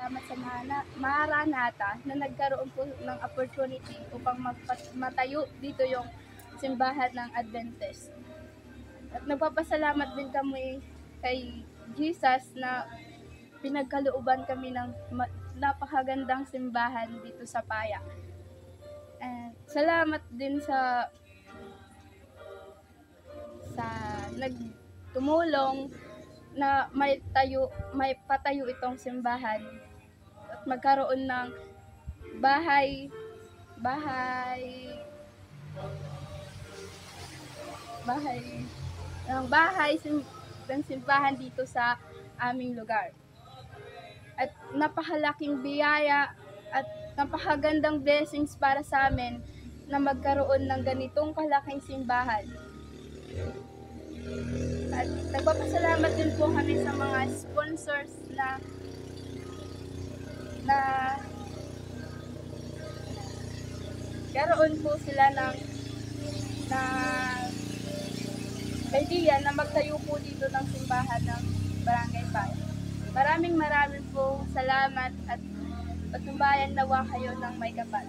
nagpapasalamat sa Maranatha na nagkaroon po ng opportunity upang matayo dito yung simbahan ng Adventist. At nagpapasalamat din kami kay Jesus na pinagkalooban kami ng napakagandang simbahan dito sa Paya. And salamat din sa nagtumulong na may patayo itong simbahan at magkaroon ng bahay ng simbahan dito sa aming lugar. At napakalaking biyaya at napakagandang blessings para sa amin na magkaroon ng ganitong kalaking simbahan. At nagpapasalamat din po kami sa mga sponsors na karoon po sila ng idea na magtayo po dito ng simbahan ng Barangay Paya. Maraming po salamat at patnubayan nawa kayo ng may kapal.